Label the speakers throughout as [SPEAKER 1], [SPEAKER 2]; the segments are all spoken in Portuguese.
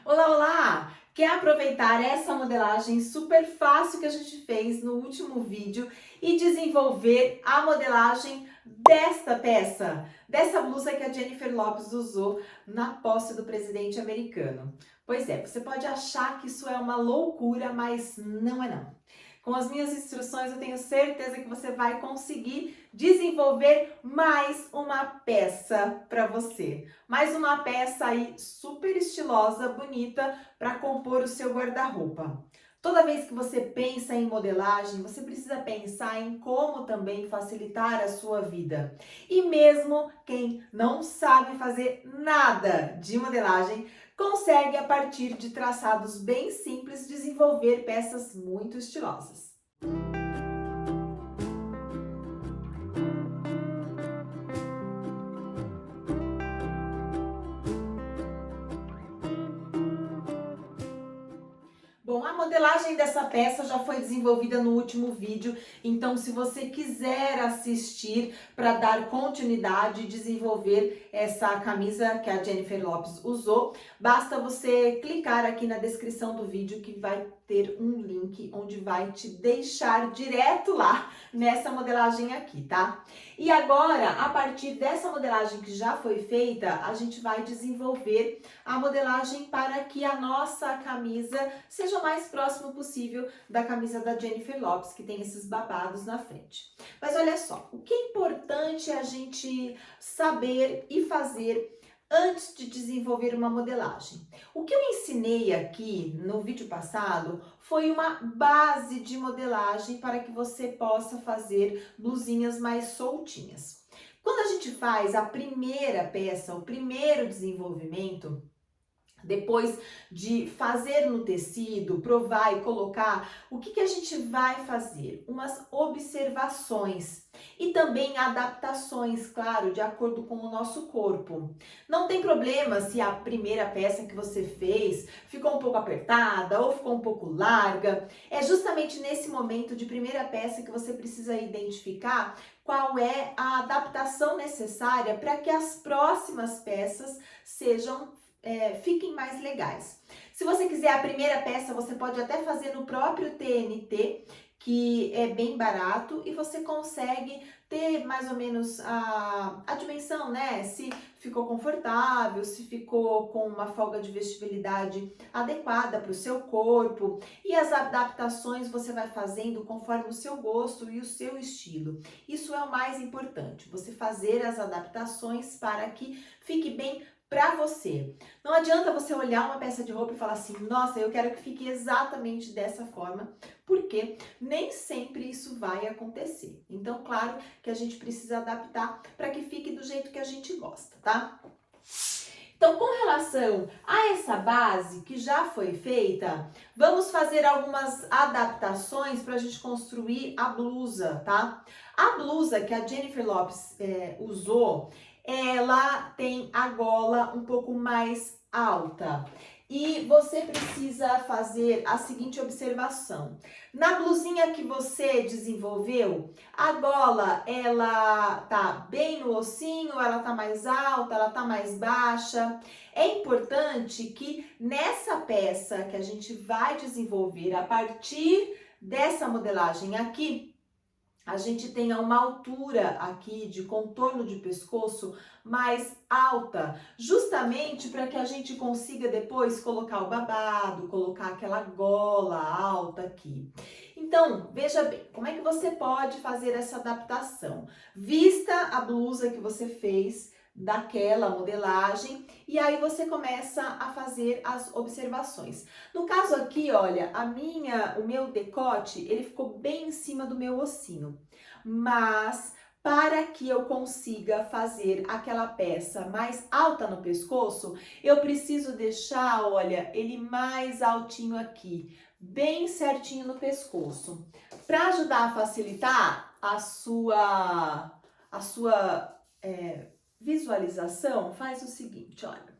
[SPEAKER 1] Olá, olá! Quer aproveitar essa modelagem super fácil que a gente fez no último vídeo e desenvolver a modelagem desta peça, dessa blusa que a Jennifer Lopez usou na posse do presidente americano? Pois é, você pode achar que isso é uma loucura, mas não é não. Com as minhas instruções, eu tenho certeza que você vai conseguir desenvolver mais uma peça para você. Mais uma peça aí super estilosa, bonita, para compor o seu guarda-roupa. Toda vez que você pensa em modelagem, você precisa pensar em como também facilitar a sua vida. E mesmo quem não sabe fazer nada de modelagem, consegue, a partir de traçados bem simples, desenvolver peças muito estilosas. Bom, a modelagem dessa peça já foi desenvolvida no último vídeo, então se você quiser assistir para dar continuidade e desenvolver essa camisa que a Jennifer Lopez usou, basta você clicar aqui na descrição do vídeo que vai ter um link onde vai te deixar direto lá nessa modelagem aqui, tá? E agora, a partir dessa modelagem que já foi feita, a gente vai desenvolver a modelagem para que a nossa camisa seja o mais próximo possível da camisa da Jennifer Lopez, que tem esses babados na frente. Mas olha só, o que é importante a gente saber e fazer antes de desenvolver uma modelagem. O que eu ensinei aqui no vídeo passado foi uma base de modelagem para que você possa fazer blusinhas mais soltinhas. Quando a gente faz a primeira peça, o primeiro desenvolvimento, depois de fazer no tecido, provar e colocar, o que a gente vai fazer? Umas observações e também adaptações, claro, de acordo com o nosso corpo. Não tem problema se a primeira peça que você fez ficou um pouco apertada ou ficou um pouco larga. É justamente nesse momento de primeira peça que você precisa identificar qual é a adaptação necessária para que as próximas peças fiquem mais legais. Se você quiser a primeira peça, você pode até fazer no próprio TNT, que é bem barato e você consegue ter mais ou menos a dimensão, né? Se ficou confortável, se ficou com uma folga de vestibilidade adequada para o seu corpo. E as adaptações você vai fazendo conforme o seu gosto e o seu estilo. Isso é o mais importante, você fazer as adaptações para que fique bem para você. Não adianta você olhar uma peça de roupa e falar assim, nossa, eu quero que fique exatamente dessa forma, porque nem sempre isso vai acontecer. Então, claro que a gente precisa adaptar para que fique do jeito que a gente gosta, tá? Então, com relação a essa base que já foi feita, vamos fazer algumas adaptações para a gente construir a blusa, tá? A blusa que a Jennifer Lopez usou, ela tem a gola um pouco mais alta. E você precisa fazer a seguinte observação. Na blusinha que você desenvolveu, a gola, ela tá bem no ossinho, ela tá mais alta, ela tá mais baixa. É importante que nessa peça que a gente vai desenvolver a partir dessa modelagem aqui, a gente tenha uma altura aqui de contorno de pescoço mais alta, justamente para que a gente consiga depois colocar o babado, colocar aquela gola alta aqui. Então, veja bem, como é que você pode fazer essa adaptação? Vista a blusa que você fez daquela modelagem e aí você começa a fazer as observações. No caso aqui, olha, o meu decote, ele ficou bem em cima do meu ossinho, mas para que eu consiga fazer aquela peça mais alta no pescoço, eu preciso deixar, olha, ele mais altinho aqui, bem certinho no pescoço. Para ajudar a facilitar a sua visualização, faz o seguinte, olha.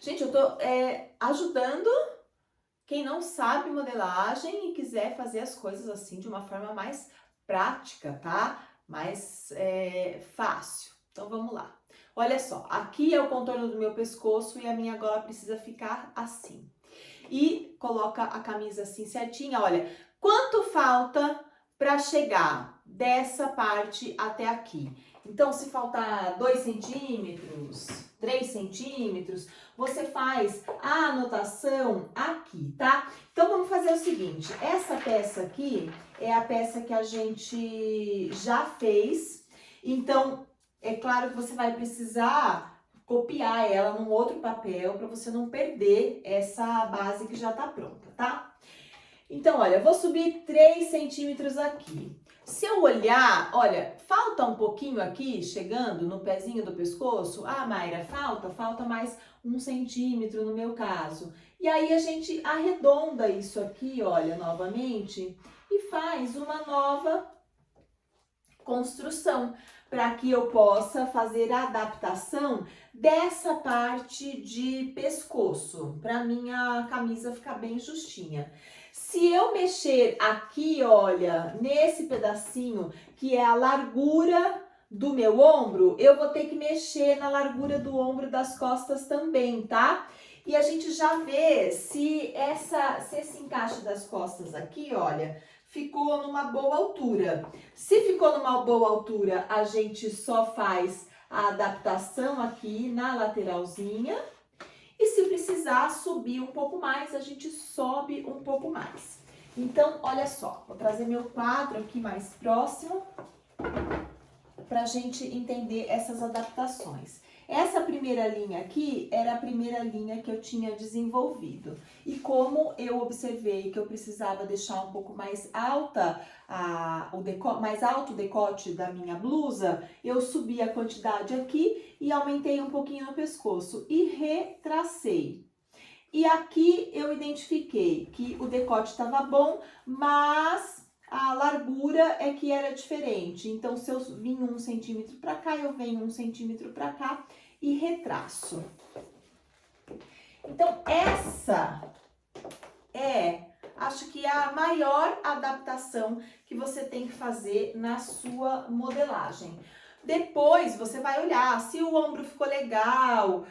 [SPEAKER 1] Gente, eu tô ajudando quem não sabe modelagem e quiser fazer as coisas assim de uma forma mais prática, tá? Mais fácil. Então, vamos lá. Olha só, aqui é o contorno do meu pescoço e a minha gola precisa ficar assim. E coloca a camisa assim certinha, olha, quanto falta para chegar dessa parte até aqui? Então, se faltar 2 centímetros, 3 centímetros, você faz a anotação aqui, tá? Então, vamos fazer o seguinte, essa peça aqui é a peça que a gente já fez, então, é claro que você vai precisar copiar ela num outro papel para você não perder essa base que já tá pronta, tá? Então, olha, eu vou subir 3 centímetros aqui. Se eu olhar, olha, falta um pouquinho aqui, chegando no pezinho do pescoço. Ah, Mayra, falta mais 1 centímetro no meu caso. E aí a gente arredonda isso aqui, olha, novamente, e faz uma nova construção, para que eu possa fazer a adaptação dessa parte de pescoço, para minha camisa ficar bem justinha. Se eu mexer aqui, olha, nesse pedacinho, que é a largura do meu ombro, eu vou ter que mexer na largura do ombro das costas também, tá? E a gente já vê se esse encaixe das costas aqui, olha, ficou numa boa altura. Se ficou numa boa altura, a gente só faz a adaptação aqui na lateralzinha. E se precisar subir um pouco mais, a gente sobe um pouco mais. Então, olha só, vou trazer meu quadro aqui mais próximo para a gente entender essas adaptações. Essa primeira linha aqui era a primeira linha que eu tinha desenvolvido. E como eu observei que eu precisava deixar um pouco mais alta mais alto o decote da minha blusa, eu subi a quantidade aqui e aumentei um pouquinho no pescoço e retracei. E aqui eu identifiquei que o decote estava bom, mas a largura é que era diferente. Então, se eu vim 1 centímetro para cá, eu venho 1 centímetro para cá e retraço. Então, essa acho que é a maior adaptação que você tem que fazer na sua modelagem. Depois você vai olhar se o ombro ficou legal,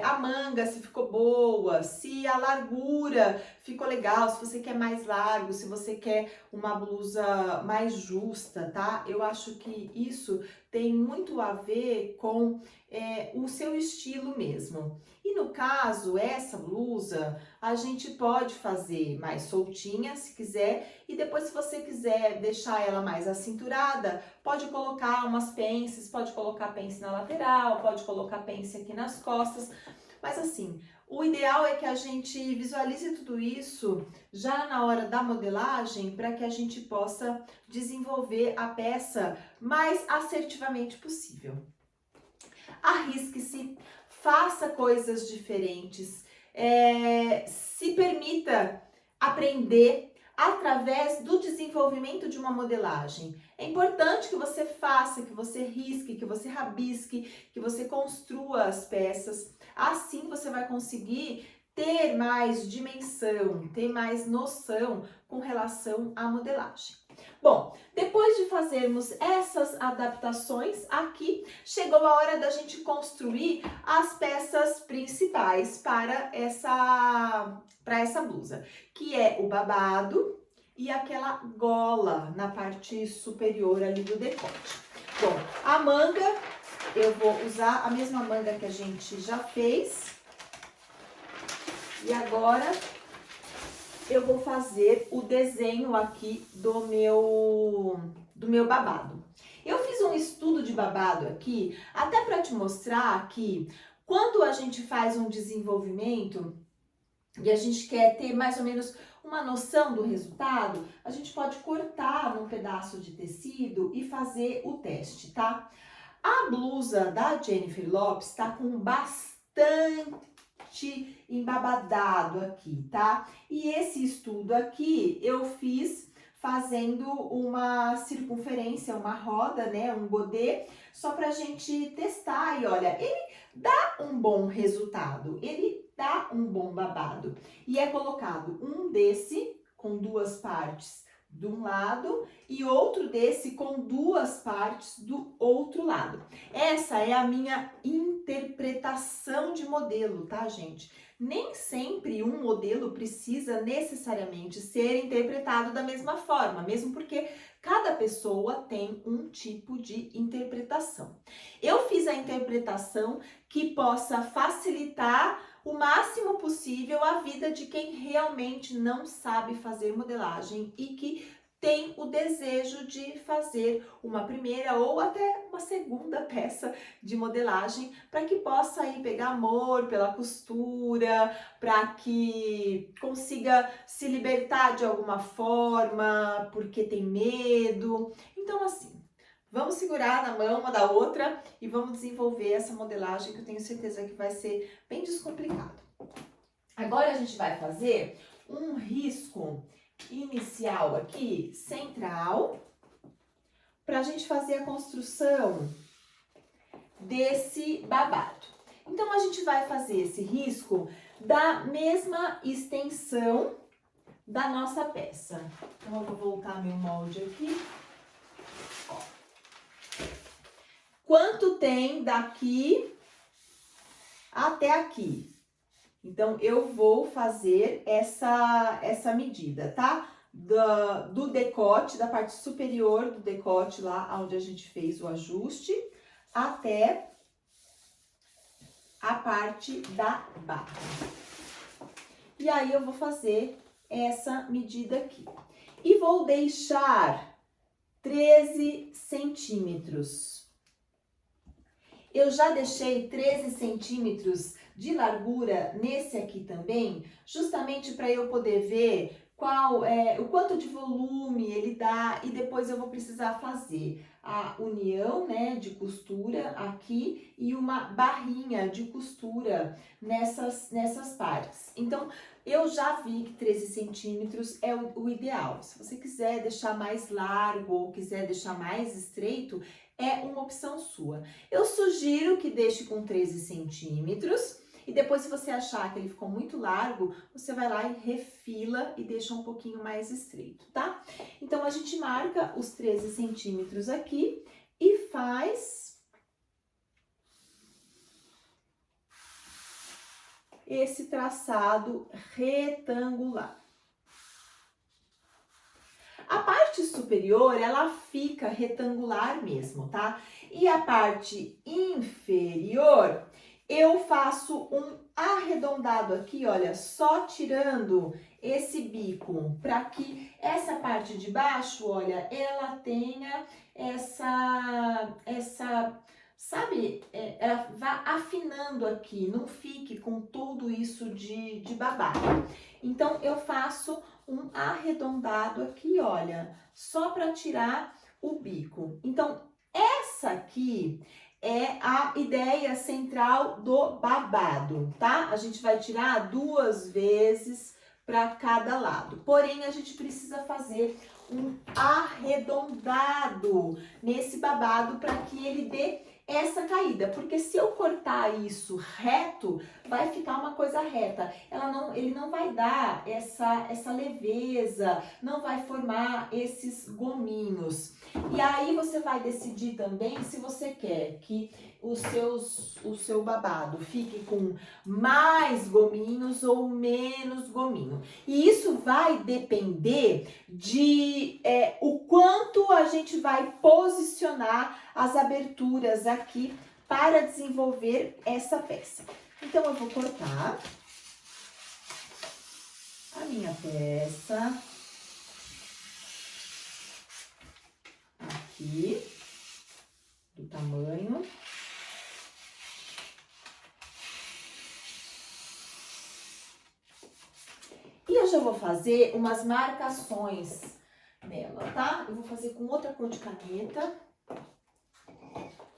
[SPEAKER 1] a manga se ficou boa, se a largura ficou legal, se você quer mais largo, se você quer uma blusa mais justa, tá? Eu acho que isso tem muito a ver com o seu estilo mesmo. E no caso, essa blusa, a gente pode fazer mais soltinha, se quiser, e depois, se você quiser deixar ela mais acinturada, pode colocar umas pences, pode colocar pence na lateral, pode colocar pence aqui nas costas, mas assim, o ideal é que a gente visualize tudo isso já na hora da modelagem, para que a gente possa desenvolver a peça mais assertivamente possível. Arrisque-se, faça coisas diferentes, se permita aprender através do desenvolvimento de uma modelagem. É importante que você faça, que você risque, que você rabisque, que você construa as peças. Assim você vai conseguir ter mais dimensão, ter mais noção com relação à modelagem. Bom, depois de fazermos essas adaptações aqui, chegou a hora da gente construir as peças principais para essa blusa, que é o babado e aquela gola na parte superior ali do decote. Bom, a manga, eu vou usar a mesma manga que a gente já fez. E agora eu vou fazer o desenho aqui do meu babado. Eu fiz um estudo de babado aqui, até para te mostrar que quando a gente faz um desenvolvimento e a gente quer ter mais ou menos uma noção do resultado, a gente pode cortar num pedaço de tecido e fazer o teste, tá? A blusa da Jennifer Lopez tá com bastante embabadado aqui, tá? E esse estudo aqui eu fiz fazendo uma circunferência, uma roda, né? Um godê, só pra gente testar. E olha, ele dá um bom resultado, ele dá um bom babado. E é colocado um desse com 2 partes de um lado e outro desse com duas partes do outro lado. Essa é a minha interpretação de modelo, tá, gente? Nem sempre um modelo precisa necessariamente ser interpretado da mesma forma, mesmo porque cada pessoa tem um tipo de interpretação. Eu fiz a interpretação que possa facilitar o máximo possível a vida de quem realmente não sabe fazer modelagem e que tem o desejo de fazer uma primeira ou até uma segunda peça de modelagem para que possa aí pegar amor pela costura, para que consiga se libertar de alguma forma, porque tem medo. Então, assim, vamos segurar na mão uma da outra e vamos desenvolver essa modelagem que eu tenho certeza que vai ser bem descomplicado. Agora a gente vai fazer um risco inicial aqui, central, para a gente fazer a construção desse babado. Então, a gente vai fazer esse risco da mesma extensão da nossa peça. Então, eu vou voltar meu molde aqui. Ó. Quanto tem daqui até aqui? Então, eu vou fazer essa medida, tá? Do decote, da parte superior do decote, lá onde a gente fez o ajuste, até a parte da barra. E aí, eu vou fazer essa medida aqui. E vou deixar 13 centímetros. Eu já deixei 13 centímetros de largura nesse aqui também, justamente para eu poder ver o quanto de volume ele dá e depois eu vou precisar fazer a união, né, de costura aqui e uma barrinha de costura nessas partes. Então, eu já vi que 13 centímetros é o ideal. Se você quiser deixar mais largo ou quiser deixar mais estreito, é uma opção sua. Eu sugiro que deixe com 13 centímetros e depois, se você achar que ele ficou muito largo, você vai lá e refila e deixa um pouquinho mais estreito, tá? Então, a gente marca os 13 centímetros aqui e faz esse traçado retangular. A parte superior, ela fica retangular mesmo, tá? E a parte inferior, eu faço um arredondado aqui, olha, só tirando esse bico, para que essa parte de baixo, olha, ela tenha sabe, ela vá afinando aqui, não fique com tudo isso de babado. Então, eu faço um arredondado aqui, olha, só para tirar o bico. Então, essa aqui é a ideia central do babado, tá? A gente vai tirar 2 vezes para cada lado. Porém, a gente precisa fazer um arredondado nesse babado para que ele dê essa caída, porque se eu cortar isso reto, vai ficar uma coisa reta. Ele não vai dar essa leveza, não vai formar esses gominhos. E aí você vai decidir também se você quer que o seu babado fique com mais gominhos ou menos gominho. E isso vai depender de o quanto a gente vai posicionar as aberturas aqui para desenvolver essa peça. Então, eu vou cortar a minha peça aqui, do tamanho. E eu já vou fazer umas marcações nela, tá? Eu vou fazer com outra cor de caneta,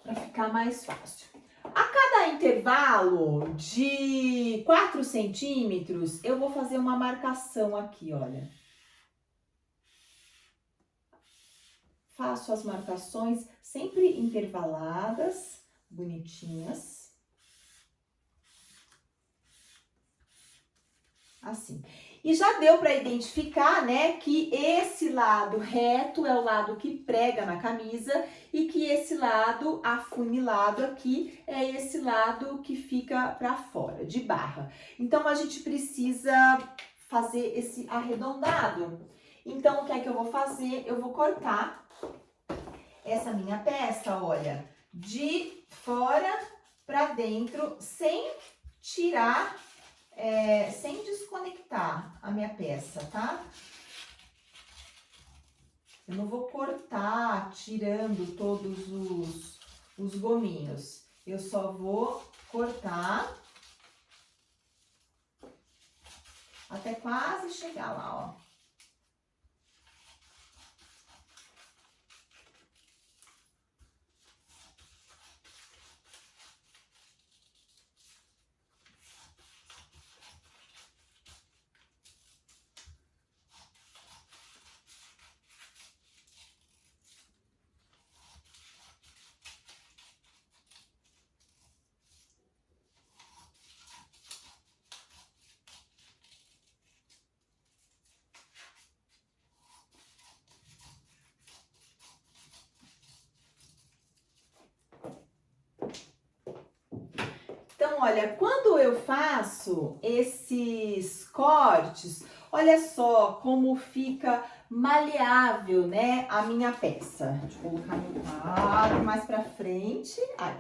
[SPEAKER 1] para ficar mais fácil. A cada intervalo de 4 centímetros, eu vou fazer uma marcação aqui, olha. Faço as marcações sempre intervaladas, bonitinhas. assim. E já deu para identificar, né, que esse lado reto é o lado que prega na camisa e que esse lado afunilado aqui é esse lado que fica para fora, de barra. Então, a gente precisa fazer esse arredondado. Então, o que é que eu vou fazer? Eu vou cortar essa minha peça, olha, de fora para dentro, sem tirar, sem desconectar a minha peça, tá? Eu não vou cortar tirando todos os gominhos. Eu só vou cortar até quase chegar lá, ó. Então, olha, quando eu faço esses cortes, olha só como fica maleável, né, a minha peça. Deixa eu colocar meu quadro mais pra frente. Ai,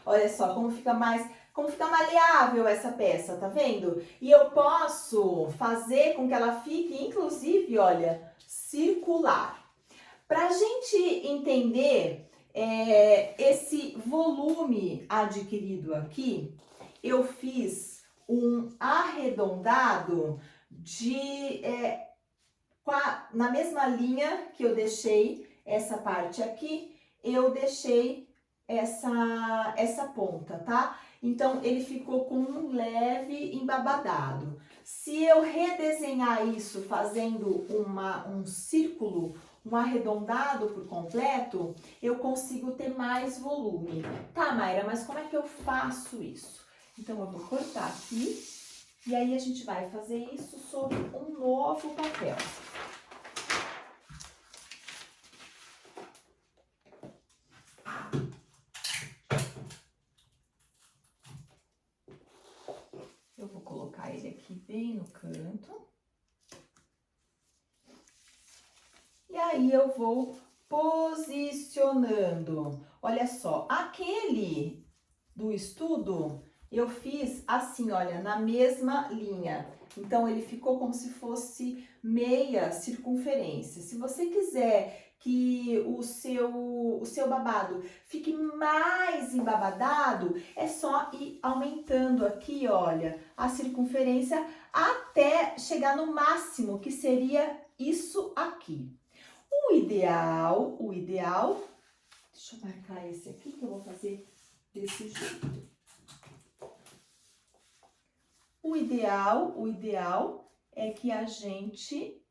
[SPEAKER 1] olha só como fica maleável essa peça, tá vendo? E eu posso fazer com que ela fique, inclusive, olha, circular. Pra gente entender esse volume adquirido aqui, eu fiz um arredondado na mesma linha que eu deixei essa parte aqui, eu deixei essa ponta, tá? Então, ele ficou com um leve embabadado. Se eu redesenhar isso fazendo um círculo, um arredondado por completo, eu consigo ter mais volume. Tá, Mayra, mas como é que eu faço isso? Então, eu vou cortar aqui e aí a gente vai fazer isso sobre um novo papel. Eu vou colocar ele aqui bem no canto. E aí, eu vou posicionando. Olha só, aquele do estudo, eu fiz assim, olha, na mesma linha. Então, ele ficou como se fosse meia circunferência. Se você quiser que o seu babado fique mais embabadado, é só ir aumentando aqui, olha, a circunferência até chegar no máximo, que seria isso aqui. O ideal, deixa eu marcar esse aqui que eu vou fazer desse jeito. O ideal é que a gente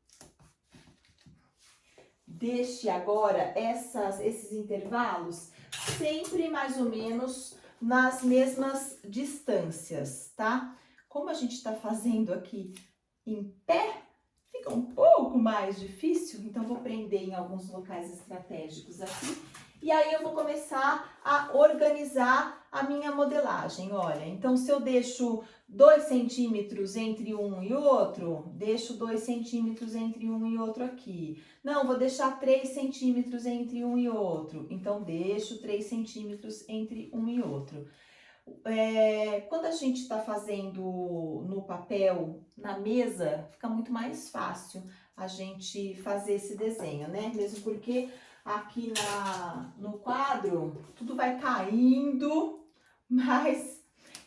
[SPEAKER 1] deixe agora esses intervalos sempre mais ou menos nas mesmas distâncias, tá? Como a gente tá fazendo aqui em pé, fica um pouco mais difícil, então vou prender em alguns locais estratégicos aqui. E aí eu vou começar a organizar a minha modelagem, olha. Então, se eu deixo 2 centímetros entre um e outro, deixo 2 centímetros entre um e outro aqui. Não, vou deixar 3 centímetros entre um e outro. Então, deixo 3 centímetros entre um e outro. Quando a gente está fazendo no papel, na mesa, fica muito mais fácil a gente fazer esse desenho, né? Mesmo porque aqui no quadro tudo vai caindo, mas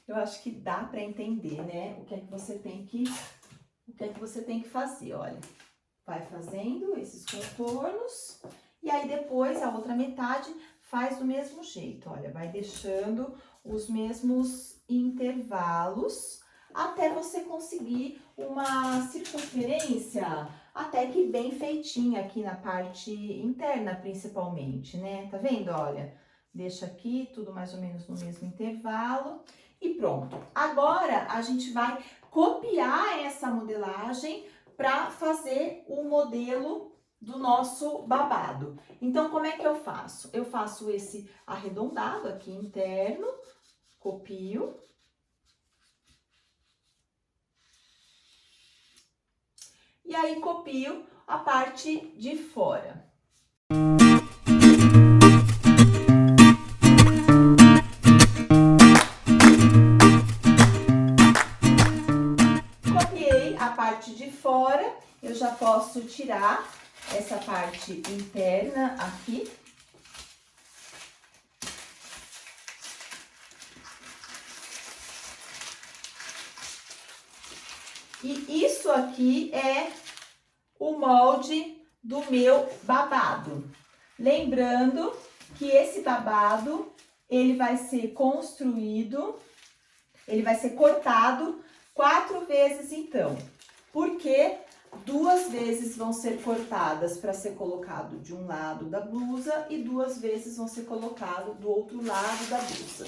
[SPEAKER 1] eu acho que dá para entender, né? O que é que você tem que fazer, olha. Vai fazendo esses contornos e aí depois a outra metade faz do mesmo jeito, olha, vai deixando os mesmos intervalos até você conseguir uma circunferência até que bem feitinha aqui na parte interna, principalmente, né? Tá vendo? Olha, deixa aqui tudo mais ou menos no mesmo intervalo e pronto. Agora, a gente vai copiar essa modelagem para fazer o modelo do nosso babado. Então, como é que eu faço? Eu faço esse arredondado aqui interno, copio. E aí, copio a parte de fora. Copiei a parte de fora, eu já posso tirar essa parte interna aqui. E isso aqui é o molde do meu babado. Lembrando que esse babado, ele vai ser construído, ele vai ser cortado 4 vezes então. Porque 2 vezes vão ser cortadas para ser colocado de um lado da blusa e 2 vezes vão ser colocado do outro lado da blusa.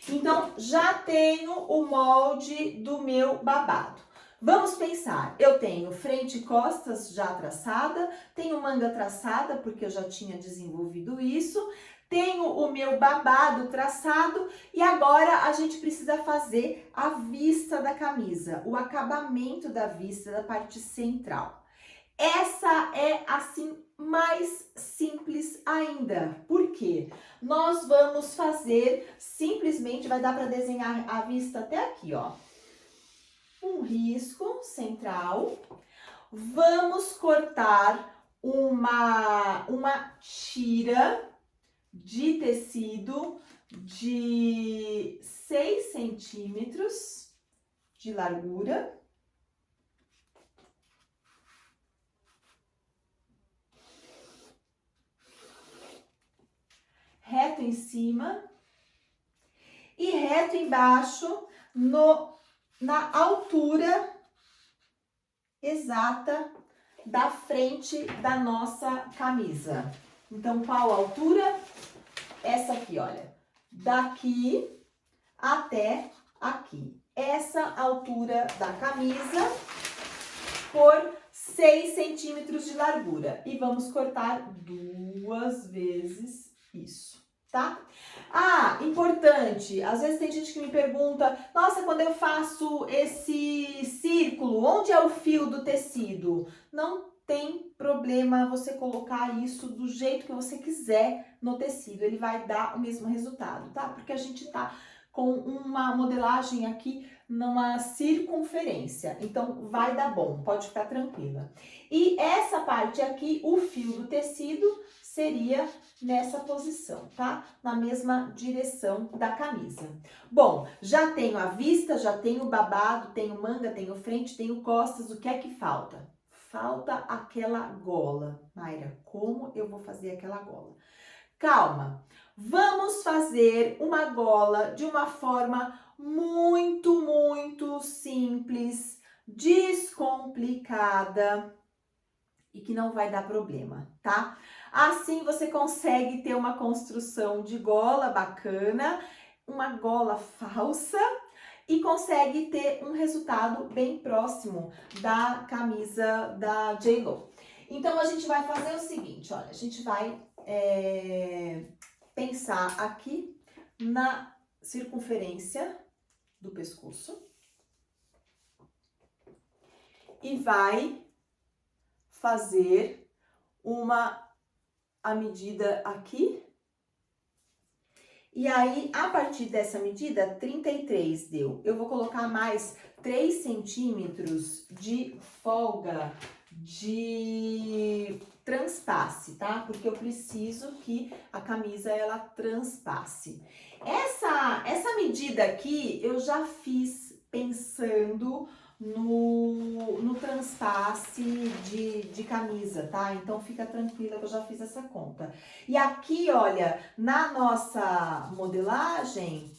[SPEAKER 1] Então, já tenho o molde do meu babado. Vamos pensar, eu tenho frente e costas já traçada, tenho manga traçada, porque eu já tinha desenvolvido isso, tenho o meu babado traçado e agora a gente precisa fazer a vista da camisa, o acabamento da vista da parte central. Essa é, assim, mais simples ainda. Por quê? Nós vamos fazer, simplesmente, vai dar para desenhar a vista até aqui, ó. Um risco central. Vamos cortar uma tira de tecido de 6 centímetros de largura. Reto em cima e reto embaixo na altura exata da frente da nossa camisa. Então, qual a altura? Essa aqui, olha. Daqui até aqui. Essa altura da camisa por 6 centímetros de largura. E vamos cortar 2 vezes isso, tá? Ah, importante, às vezes tem gente que me pergunta, nossa, quando eu faço esse círculo, onde é o fio do tecido? Não tem problema você colocar isso do jeito que você quiser no tecido, ele vai dar o mesmo resultado, tá? Porque a gente tá com uma modelagem aqui numa circunferência, então vai dar bom, pode ficar tranquila. E essa parte aqui, o fio do tecido, seria nessa posição, tá? Na mesma direção da camisa. Bom, já tenho a vista, já tenho o babado, tenho manga, tenho frente, tenho costas, o que é que falta? Falta aquela gola. Mayra, como eu vou fazer aquela gola? Calma, vamos fazer uma gola de uma forma muito simples, descomplicada e que não vai dar problema, tá? Assim você consegue ter uma construção de gola bacana, uma gola falsa e consegue ter um resultado bem próximo da camisa da J.Lo. Então, a gente vai fazer o seguinte, olha, a gente vai pensar aqui na circunferência do pescoço e vai fazer a medida aqui. E aí, a partir dessa medida, 33 deu. Eu vou colocar mais 3 centímetros de folga de transpasse, tá? Porque eu preciso que a camisa, ela transpasse. Essa medida aqui, eu já fiz pensando no transpasse de camisa, tá? Então, fica tranquila que eu já fiz essa conta. E aqui, olha, na nossa modelagem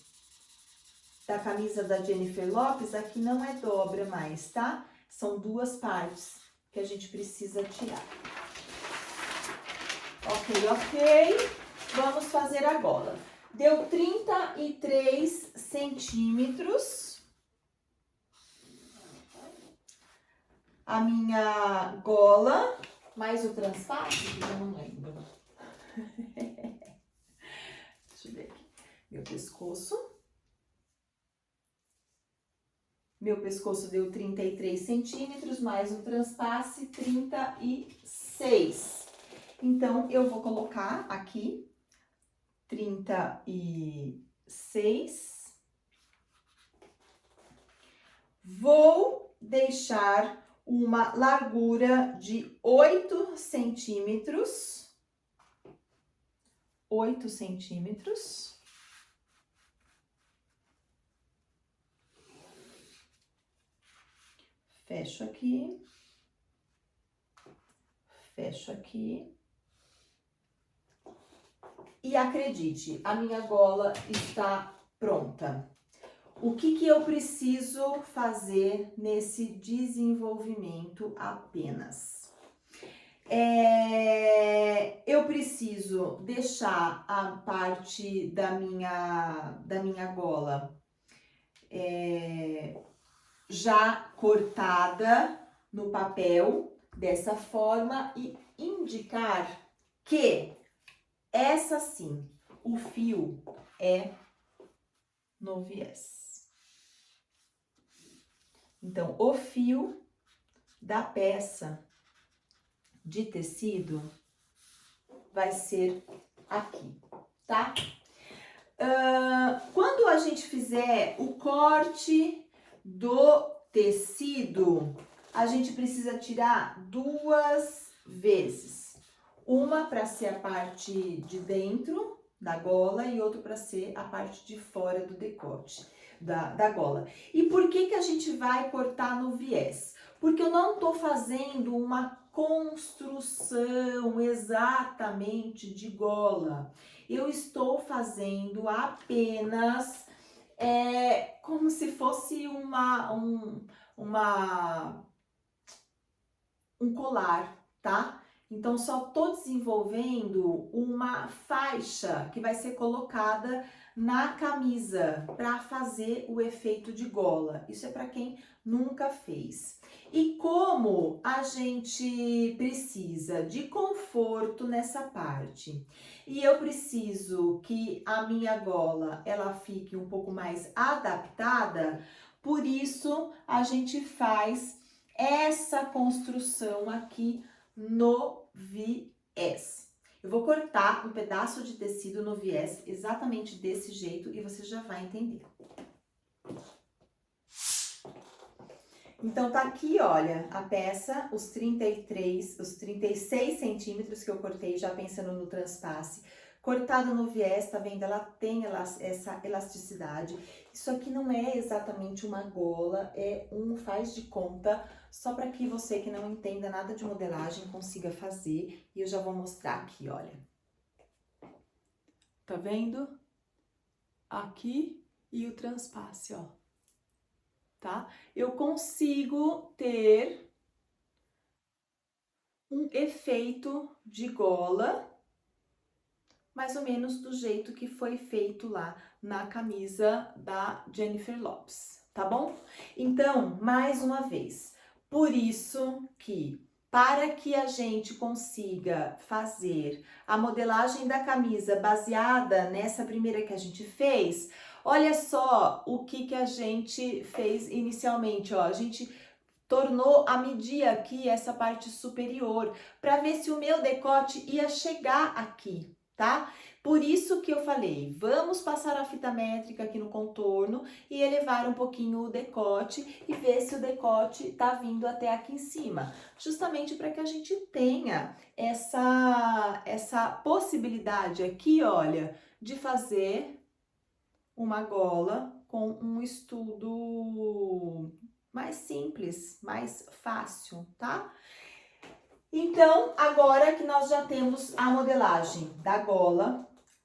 [SPEAKER 1] da camisa da Jennifer Lopez, aqui não é dobra mais, tá? São 2 partes que a gente precisa tirar. Ok. Vamos fazer a gola. Deu 33 centímetros. a minha gola, mais o transpasse, que eu não lembro. Deixa eu ver aqui. Meu pescoço. Meu pescoço deu 33 centímetros, mais o transpasse 36. Então, eu vou colocar aqui 36. Vou deixar uma largura de 8 centímetros. 8 centímetros. Fecho aqui. Fecho aqui. E acredite, a minha gola está pronta. O que eu preciso fazer nesse desenvolvimento apenas? Eu preciso deixar a parte da minha gola já cortada no papel, dessa forma, e indicar que essa sim, o fio é no viés. Então, o fio da peça de tecido vai ser aqui, tá? Quando a gente fizer o corte do tecido, a gente precisa tirar 2 vezes. Uma para ser a parte de dentro da gola e outra para ser a parte de fora do decote da gola. E por que a gente vai cortar no viés? Porque eu não tô fazendo uma construção exatamente de gola. Eu estou fazendo apenas como se fosse um colar, tá? Então, só tô desenvolvendo uma faixa que vai ser colocada na camisa para fazer o efeito de gola. Isso é para quem nunca fez. E como a gente precisa de conforto nessa parte, e eu preciso que a minha gola ela fique um pouco mais adaptada, por isso a gente faz essa construção aqui no viés. Eu vou cortar um pedaço de tecido no viés exatamente desse jeito e você já vai entender. Então, tá aqui, olha, a peça, os 36 centímetros que eu cortei, já pensando no transpasse. Cortado no viés, tá vendo? Ela tem essa elasticidade. Isso aqui não é exatamente uma gola, é um faz de conta, só para que você que não entenda nada de modelagem consiga fazer. E eu já vou mostrar aqui, olha. Tá vendo? Aqui e o transpasse, ó. Tá? Eu consigo ter um efeito de gola, mais ou menos do jeito que foi feito lá na camisa da Jennifer Lopez, tá bom? Então, mais uma vez, por isso que para que a gente consiga fazer a modelagem da camisa baseada nessa primeira que a gente fez, olha só o que a gente fez inicialmente, ó, a gente tornou a medir aqui essa parte superior, para ver se o meu decote ia chegar aqui, tá? Por isso que eu falei, vamos passar a fita métrica aqui no contorno e elevar um pouquinho o decote e ver se o decote tá vindo até aqui em cima, justamente para que a gente tenha essa possibilidade aqui, olha, de fazer uma gola com um estudo mais simples, mais fácil, tá? Então, agora que nós já temos a modelagem da gola,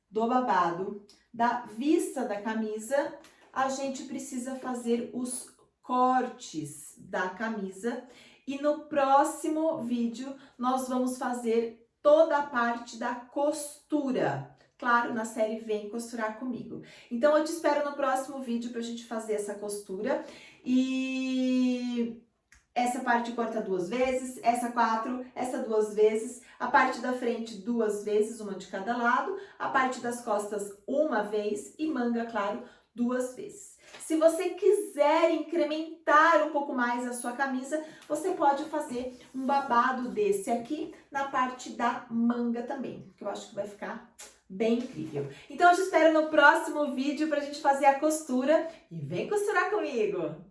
[SPEAKER 1] do babado, da vista da camisa, a gente precisa fazer os cortes da camisa e no próximo vídeo nós vamos fazer toda a parte da costura. Claro, na série Vem Costurar Comigo. Então, eu te espero no próximo vídeo pra gente fazer essa costura. E Essa parte corta 2 vezes, essa 4, essa 2 vezes, a parte da frente 2 vezes, uma de cada lado, a parte das costas uma vez e manga, claro, 2 vezes. Se você quiser incrementar um pouco mais a sua camisa, você pode fazer um babado desse aqui na parte da manga também, que eu acho que vai ficar bem incrível. Então eu te espero no próximo vídeo pra gente fazer a costura e vem costurar comigo!